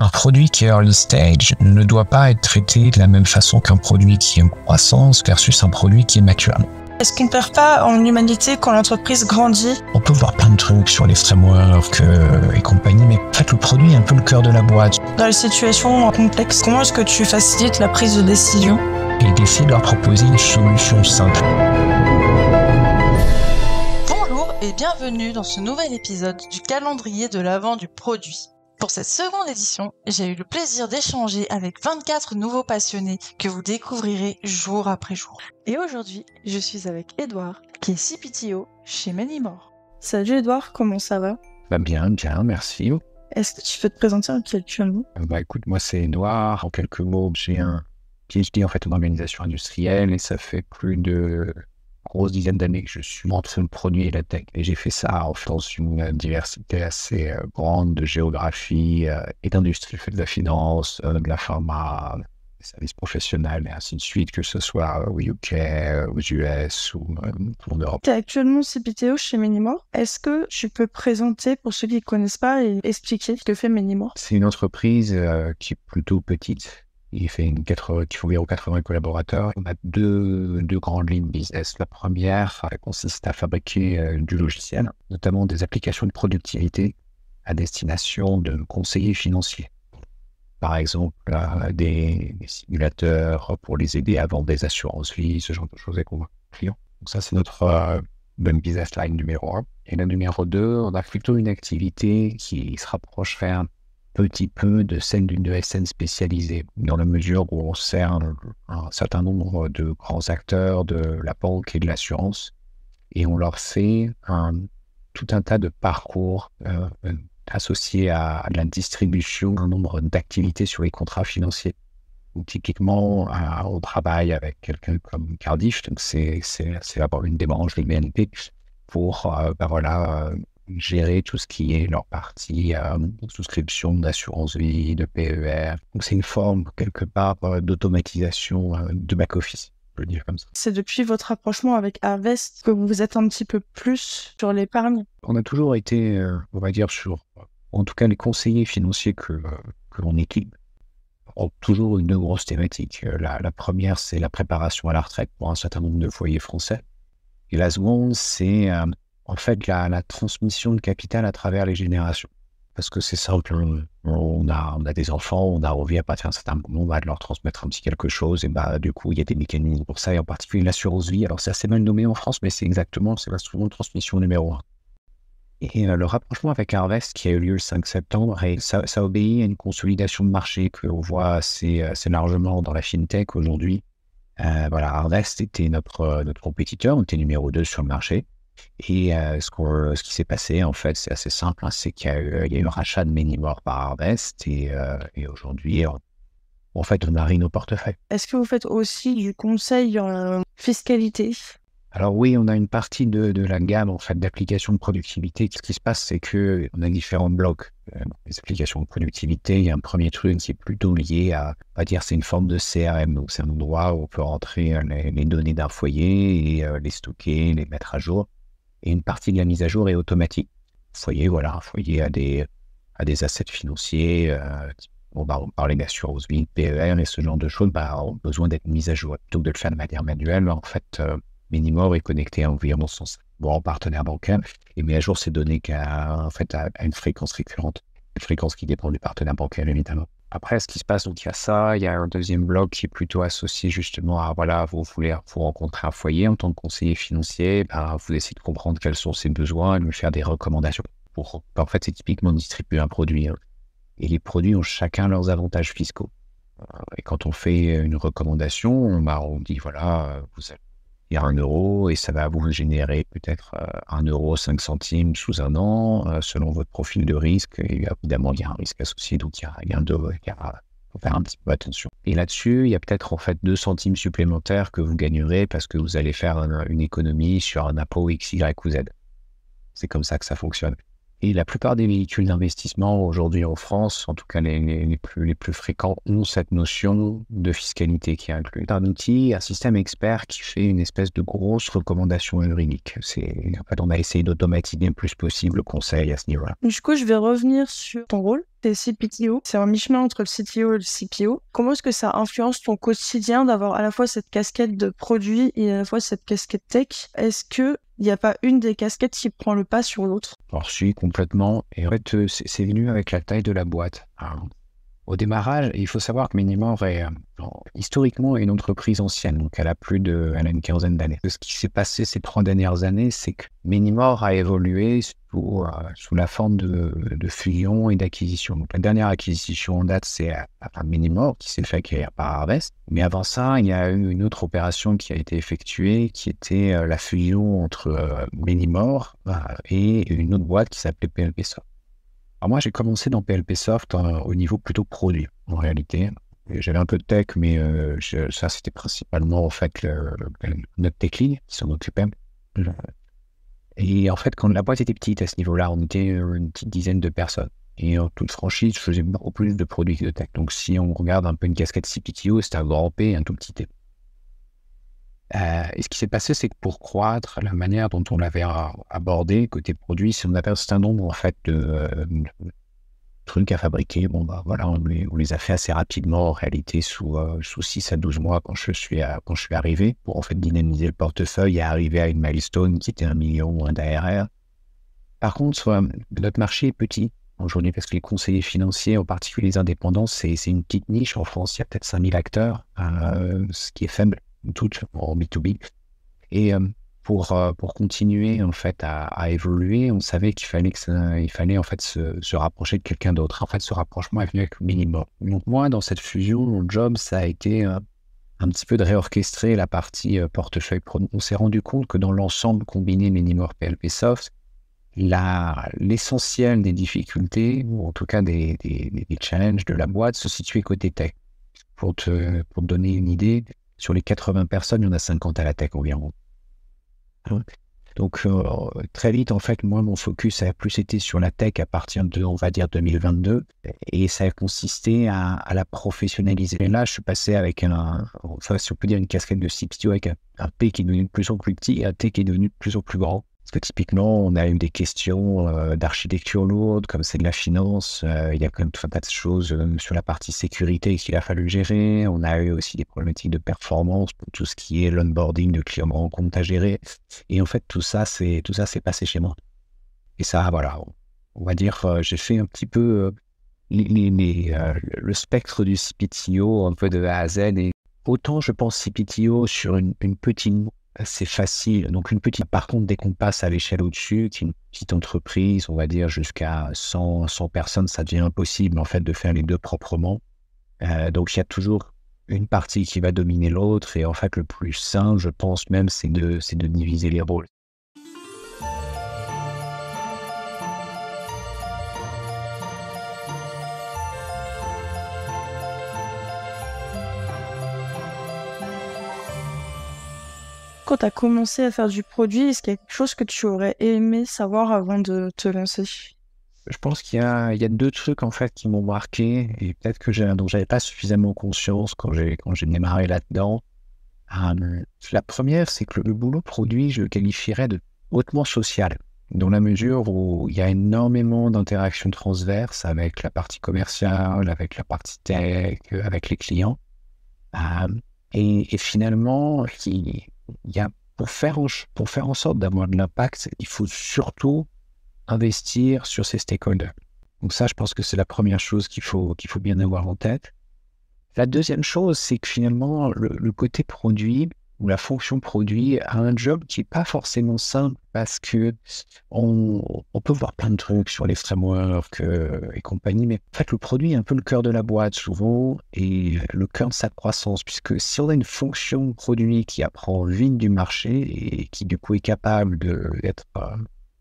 Un produit qui est early stage ne doit pas être traité de la même façon qu'un produit qui est en croissance versus un produit qui est mature. Est-ce qu'on ne perd pas en humanité quand l'entreprise grandit? On peut voir plein de trucs sur les frameworks et compagnie, mais en fait le produit est un peu le cœur de la boîte. Dans les situations complexes, comment est-ce que tu facilites la prise de décision? Et d'essayer de leur proposer une solution simple. Bonjour et bienvenue dans ce nouvel épisode du calendrier de l'Avent du produit. Pour cette seconde édition, j'ai eu le plaisir d'échanger avec 24 nouveaux passionnés que vous découvrirez jour après jour. Et aujourd'hui, je suis avec Edouard, qui est CPTO chez Manymore. Salut Edouard, comment ça va? Bien, merci. Est-ce que tu peux te présenter en quelques mots? Écoute, moi c'est Edouard. En quelques mots, j'ai un PhD en fait en organisation industrielle et ça fait plus de grosse dizaine d'années que je suis entre le produit et la tech. Et j'ai fait ça en fait dans une diversité assez grande de géographie et d'industrie, de la finance, de la pharma, des services professionnels et ainsi de suite, que ce soit au UK, aux US ou en Europe. Tu es actuellement CPTO chez Manymore. Est-ce que tu peux présenter pour ceux qui ne connaissent pas et expliquer ce que fait Manymore? C'est une entreprise qui est plutôt petite. Il fait environ 80 collaborateurs. On a deux grandes lignes business. La première consiste à fabriquer du logiciel, notamment des applications de productivité à destination de conseillers financiers. Par exemple, des simulateurs pour les aider à vendre des assurances vie, ce genre de choses avec nos clients. Donc ça, c'est notre bonne business line numéro 1. Et la numéro 2, on a plutôt une activité qui se rapprocherait un petit peu de celle d'une ESN spécialisée, dans la mesure où on sert un certain nombre de grands acteurs de la banque et de l'assurance, et on leur fait tout un tas de parcours associés à de la distribution, un nombre d'activités sur les contrats financiers. Donc, typiquement, on travaille avec quelqu'un comme Cardiff, donc c'est une des branches de BNP, pour gérer tout ce qui est leur partie souscription d'assurance vie, de PER. Donc c'est une forme quelque part d'automatisation de back-office, je peux le dire comme ça. C'est depuis votre rapprochement avec Harvest que vous vous êtes un petit peu plus sur l'épargne. On a toujours été, on va dire, en tout cas les conseillers financiers que l'on équipe ont toujours une grosse thématique. La première, c'est la préparation à la retraite pour un certain nombre de foyers français. Et la seconde, c'est en fait la transmission de capital à travers les générations. Parce que c'est simple, on a des enfants, on a envie à partir d'un certain moment, on va leur transmettre un petit quelque chose, et du coup, il y a des mécanismes pour ça, et en particulier l'assurance vie. Alors c'est assez mal nommé en France, mais c'est la souvent transmission numéro 1. Et le rapprochement avec Harvest, qui a eu lieu le 5 septembre, et ça obéit à une consolidation de marché que l'on voit assez largement dans la FinTech aujourd'hui. Harvest était notre compétiteur, on était numéro 2 sur le marché. Et ce qui s'est passé, en fait, c'est assez simple, c'est qu'il y a eu un rachat de Manymore par Harvest, et aujourd'hui, en fait, on a nos portefeuilles. Est-ce que vous faites aussi du conseil en fiscalité? Alors oui, on a une partie de la gamme en fait d'applications de productivité. Ce qui se passe, c'est que on a différents blocs. Les applications de productivité, il y a un premier truc qui est plutôt lié à, on va dire, c'est une forme de CRM. Donc c'est un endroit où on peut rentrer les données d'un foyer et les stocker, les mettre à jour. Et une partie de la mise à jour est automatique. Un foyer a des assets financiers. On parlait d'assurance vie, de PER et ce genre de choses, ont besoin d'être mis à jour. Plutôt que de le faire de manière manuelle, en fait, Manymore est connecté à environ son partenaire bancaire et met à jour ces données à une fréquence récurrente, une fréquence qui dépend du partenaire bancaire évidemment. Après, ce qui se passe, donc il y a ça, il y a un deuxième bloc qui est plutôt associé justement à vous rencontrer un foyer en tant que conseiller financier, vous essayez de comprendre quels sont ses besoins et de lui faire des recommandations. En fait, c'est typiquement distribuer un produit. Et les produits ont chacun leurs avantages fiscaux. Et quand on fait une recommandation, on dit vous allez il y a 1 euro et ça va vous générer peut-être 1,05 € sous un an selon votre profil de risque. Et évidemment, il y a un risque associé, donc il y a un faut faire un petit peu attention. Et là-dessus, il y a peut-être en fait 2 centimes supplémentaires que vous gagnerez parce que vous allez faire une économie sur un impôt X, Y ou Z. C'est comme ça que ça fonctionne. Et la plupart des véhicules d'investissement aujourd'hui en France, en tout cas les plus fréquents, ont cette notion de fiscalité qui est inclue. Un outil, un système expert qui fait une espèce de grosse recommandation juridique. En fait, on a essayé d'automatiser le plus possible le conseil à ce niveau-là. Du coup, je vais revenir sur ton rôle. T'es CPTO, c'est un mi-chemin entre le CTO et le CPO. Comment est-ce que ça influence ton quotidien d'avoir à la fois cette casquette de produit et à la fois cette casquette tech? Est-ce que il n'y a pas une des casquettes qui prend le pas sur l'autre? Alors, si, complètement. Et en fait, c'est venu avec la taille de la boîte. Alors, au démarrage, il faut savoir que Many-More est historiquement une entreprise ancienne, donc elle a une quinzaine d'années. Ce qui s'est passé ces 3 dernières années, c'est que Many-More a évolué sous la forme de fusion et d'acquisition. Donc la dernière acquisition en date, c'est Many-More qui s'est fait acquérir par Harvest. Mais avant ça, il y a eu une autre opération qui a été effectuée, qui était la fusion entre Many-More et une autre boîte qui s'appelait PLPsoft. Alors moi, j'ai commencé dans PLPsoft au niveau plutôt produit, en réalité. J'avais un peu de tech, mais ça, c'était principalement en fait notre tech lead qui s'en occupait. Et en fait, quand la boîte était petite à ce niveau-là, on était une petite dizaine de personnes. Et en toute franchise, je faisais beaucoup plus de produits que de tech. Donc si on regarde un peu une casquette CPTO, c'était un grand P et un tout petit T. Et ce qui s'est passé, c'est que pour croître, la manière dont on l'avait abordé côté produit, c'est qu'on avait un certain nombre en fait de trucs à fabriquer. Bon bah voilà, on les a fait assez rapidement en réalité sous 6 à 12 mois quand je suis arrivé pour en fait dynamiser le portefeuille et arriver à une milestone qui était 1 million d'ARR. Par contre, notre marché est petit aujourd'hui parce que les conseillers financiers, en particulier les indépendants, c'est une petite niche. En France, il y a peut-être 5000 acteurs, ce qui est faible. Toutes en B2B. Et pour continuer en fait à évoluer, on savait qu'il fallait en fait se rapprocher de quelqu'un d'autre. En fait, ce rapprochement est venu avec Many-More. Donc moi, dans cette fusion, mon job, ça a été un petit peu de réorchestrer la partie portefeuille produit. On s'est rendu compte que dans l'ensemble combiné Many-More PLPsoft, l'essentiel des difficultés, ou en tout cas des challenges de la boîte, se situait côté tech. Pour te donner une idée, sur les 80 personnes, il y en a 50 à la tech environ. Donc, très vite, en fait, moi, mon focus a plus été sur la tech à partir de, on va dire, 2022. Et ça a consisté à la professionnaliser. Et là, je suis passé avec si on peut dire, une casquette de CPTO avec un P qui est devenu de plus en plus petit et un T qui est devenu de plus en plus grand. Parce que typiquement, on a eu des questions d'architecture lourde, comme c'est de la finance. Il y a quand même tout un tas de choses sur la partie sécurité qu'il a fallu gérer. On a eu aussi des problématiques de performance pour tout ce qui est l'onboarding de clients grands comptes à gérer. Et en fait, tout ça, c'est passé chez moi. Et ça, voilà, on va dire, j'ai fait un petit peu le spectre du CPTO, un peu de A à Z. Et autant, je pense, CPTO sur une petite... C'est facile. Donc, une petite, par contre, dès qu'on passe à l'échelle au-dessus, qui est une petite entreprise, on va dire jusqu'à 100 personnes, ça devient impossible, en fait, de faire les deux proprement. Donc, il y a toujours une partie qui va dominer l'autre. Et en fait, le plus sain, je pense même, c'est de diviser les rôles. Quand tu as commencé à faire du produit, est-ce qu'il y a quelque chose que tu aurais aimé savoir avant de te lancer? Je pense qu'il y a 2 trucs en fait qui m'ont marqué et peut-être que dont j'avais pas suffisamment conscience quand j'ai démarré là-dedans. La première, c'est que le boulot produit, je le qualifierais de hautement social, dans la mesure où il y a énormément d'interactions transverses avec la partie commerciale, avec la partie tech, avec les clients. Et finalement, pour faire en sorte d'avoir de l'impact, il faut surtout investir sur ses stakeholders. Donc ça, je pense que c'est la première chose qu'il faut bien avoir en tête. La deuxième chose, c'est que finalement, le côté produit ou la fonction produit a un job qui n'est pas forcément simple parce que on peut voir plein de trucs sur les frameworks et compagnie, mais en fait, le produit est un peu le cœur de la boîte souvent et le cœur de sa croissance, puisque si on a une fonction produit qui apprend vite du marché et qui du coup est capable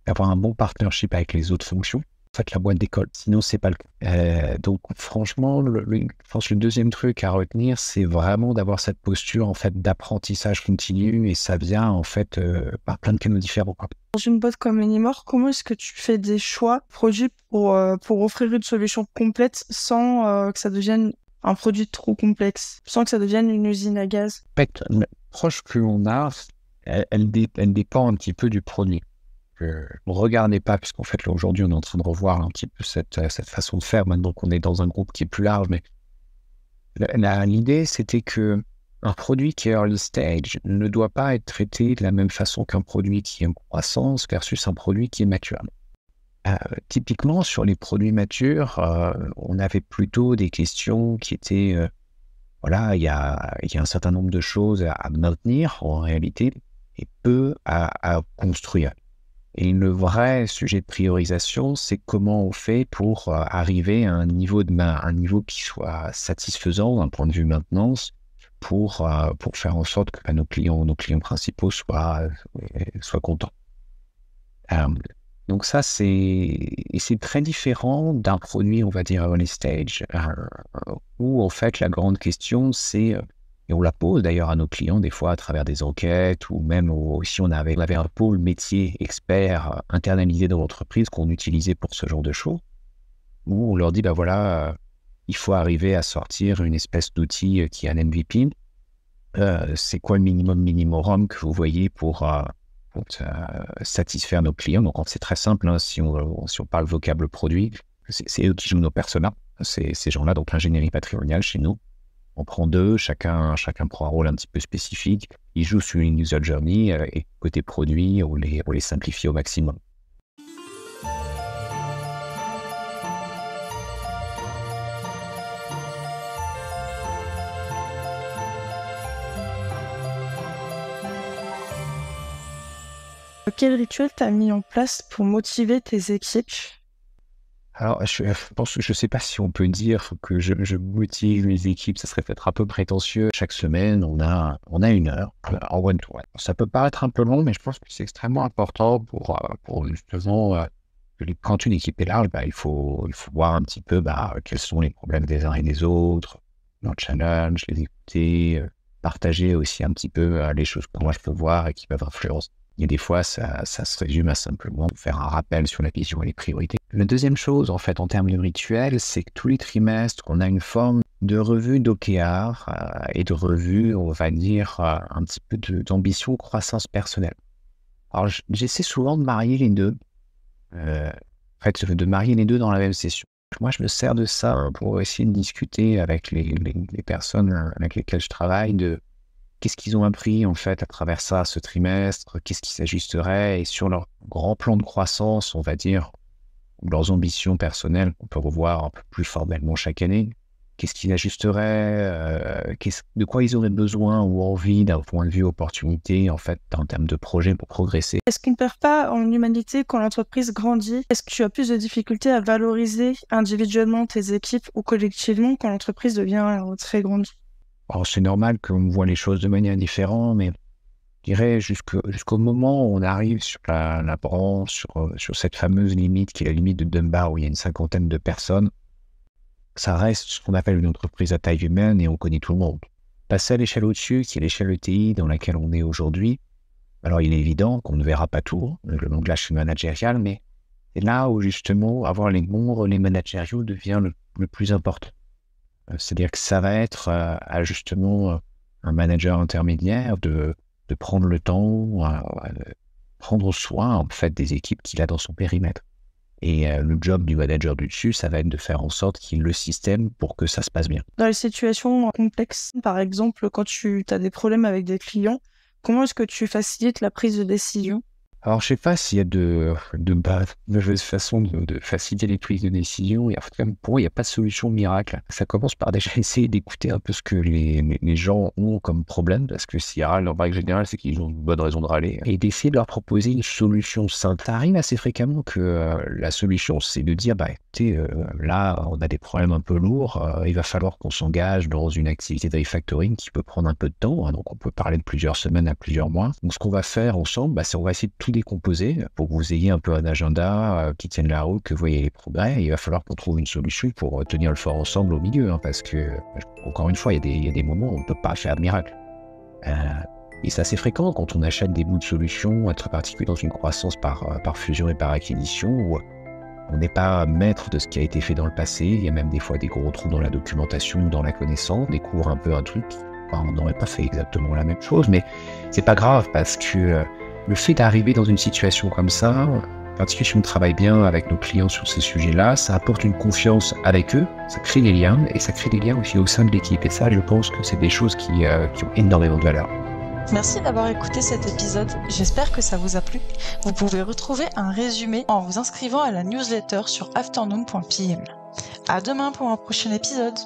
d'avoir un bon partnership avec les autres fonctions, en fait, la boîte décolle. Sinon, c'est pas le cas. Donc, franchement, je pense que le deuxième truc à retenir, c'est vraiment d'avoir cette posture, en fait, d'apprentissage continu et ça vient, en fait, par plein de canaux différents, quoi. Dans une boîte comme Many-More, comment est-ce que tu fais des choix produits pour offrir une solution complète sans que ça devienne un produit trop complexe, sans que ça devienne une usine à gaz? En fait, l'approche que l'on a, elle dépend un petit peu du produit. ne regardez pas, puisqu'en fait, là, aujourd'hui, on est en train de revoir un petit peu cette façon de faire, maintenant qu'on est dans un groupe qui est plus large. Mais l'idée, c'était que un produit qui est early stage ne doit pas être traité de la même façon qu'un produit qui est en croissance versus un produit qui est mature. Typiquement, sur les produits matures, on avait plutôt des questions qui étaient, voilà, il y a un certain nombre de choses à maintenir en réalité et peu à construire. Et le vrai sujet de priorisation, c'est comment on fait pour arriver à un niveau qui soit satisfaisant d'un point de vue maintenance pour faire en sorte que nos clients principaux soient contents. Donc ça, c'est très différent d'un produit, on va dire, early stage, où en fait la grande question, c'est, et on la pose d'ailleurs à nos clients des fois à travers des enquêtes, ou même si on avait un pôle métier expert internalisé dans l'entreprise qu'on utilisait pour ce genre de choses, où on leur dit, voilà, il faut arriver à sortir une espèce d'outil qui est un MVP. C'est quoi le minimum que vous voyez pour satisfaire nos clients? Donc c'est très simple, hein, si on parle vocable produit, c'est eux qui jouent nos personas, c'est ces gens-là, donc l'ingénierie patrimoniale chez nous. On prend deux, chacun prend un rôle un petit peu spécifique, ils jouent sur une user journey, et côté produit, on les simplifie au maximum. Quel rituel t'as mis en place pour motiver tes équipes? Alors, je pense que je ne sais pas si on peut dire que je motive mes équipes, ça serait peut-être un peu prétentieux. Chaque semaine, on a 1 heure en one-to-one. Ça peut paraître un peu long, mais je pense que c'est extrêmement important pour justement, quand une équipe est large, il faut voir un petit peu quels sont les problèmes des uns et des autres, leurs challenges, les écouter, partager aussi un petit peu les choses que moi je peux voir et qui peuvent influencer. Et des fois, ça se résume à simplement faire un rappel sur la vision et les priorités. La deuxième chose, en fait, en termes de rituel, c'est que tous les trimestres, on a une forme de revue d'OKR et de revue, on va dire, un petit peu d'ambition, croissance personnelle. Alors, j'essaie souvent de marier les deux, de marier les deux dans la même session. Moi, je me sers de ça pour essayer de discuter avec les personnes avec lesquelles je travaille de qu'est-ce qu'ils ont appris en fait à travers ça, ce trimestre, qu'est-ce qui s'ajusterait, et sur leur grand plan de croissance, on va dire, leurs ambitions personnelles, qu'on peut revoir un peu plus formellement chaque année, qu'est-ce qu'ils ajusteraient, de quoi ils auraient besoin ou envie d'un point de vue opportunité, en fait, en termes de projet pour progresser. Est-ce qu'on ne perd pas en humanité quand l'entreprise grandit? Est-ce que tu as plus de difficultés à valoriser individuellement tes équipes ou collectivement quand l'entreprise devient très grande? Alors, c'est normal qu'on voit les choses de manière différente, mais je dirais jusqu'au moment où on arrive sur la branche, sur cette fameuse limite qui est la limite de Dunbar, où il y a une 50aine de personnes, ça reste ce qu'on appelle une entreprise à taille humaine et on connaît tout le monde. Passer à l'échelle au-dessus, qui est l'échelle ETI dans laquelle on est aujourd'hui, alors il est évident qu'on ne verra pas tout, le langage managérial, mais c'est là où justement avoir les bons relais managériaux devient le plus important. C'est-à-dire que ça va être à justement un manager intermédiaire de prendre le temps, prendre soin en fait des équipes qu'il a dans son périmètre. Et le job du manager du dessus, ça va être de faire en sorte qu'il y ait le système pour que ça se passe bien. Dans les situations complexes, par exemple, quand tu as des problèmes avec des clients, comment est-ce que tu facilites la prise de décision? Alors, je ne sais pas s'il y a de façon de faciliter les prises de décision. Et en fait, pour moi, il n'y a pas de solution miracle. Ça commence par déjà essayer d'écouter un peu ce que les gens ont comme problème, parce que s'ils râlent, en règle générale, c'est qu'ils ont une bonne raison de râler. Et d'essayer de leur proposer une solution simple. Ça arrive assez fréquemment que la solution, c'est de dire, écoutez, là, on a des problèmes un peu lourds, il va falloir qu'on s'engage dans une activité de refactoring qui peut prendre un peu de temps, hein, donc on peut parler de plusieurs semaines à plusieurs mois. Donc, ce qu'on va faire ensemble, c'est on va essayer de tout décomposer pour que vous ayez un peu un agenda qui tienne la route, que vous voyez les progrès, et il va falloir qu'on trouve une solution pour tenir le fort ensemble au milieu, hein, parce que, encore une fois, il y a des moments où on ne peut pas faire de miracle. Et c'est assez fréquent quand on achète des bouts de solutions, en particulier dans une croissance par fusion et par acquisition, où on n'est pas maître de ce qui a été fait dans le passé. Il y a même des fois des gros trous dans la documentation, dans la connaissance, on découvre un peu un truc, on n'aurait pas fait exactement la même chose, mais c'est pas grave parce que Le fait d'arriver dans une situation comme ça, en particulier si on travaille bien avec nos clients sur ces sujets-là, ça apporte une confiance avec eux, ça crée des liens, et ça crée des liens aussi au sein de l'équipe. Et ça, je pense que c'est des choses qui ont énormément de valeur. Merci d'avoir écouté cet épisode, j'espère que ça vous a plu. Vous pouvez retrouver un résumé en vous inscrivant à la newsletter sur afternoon.pm. À demain pour un prochain épisode.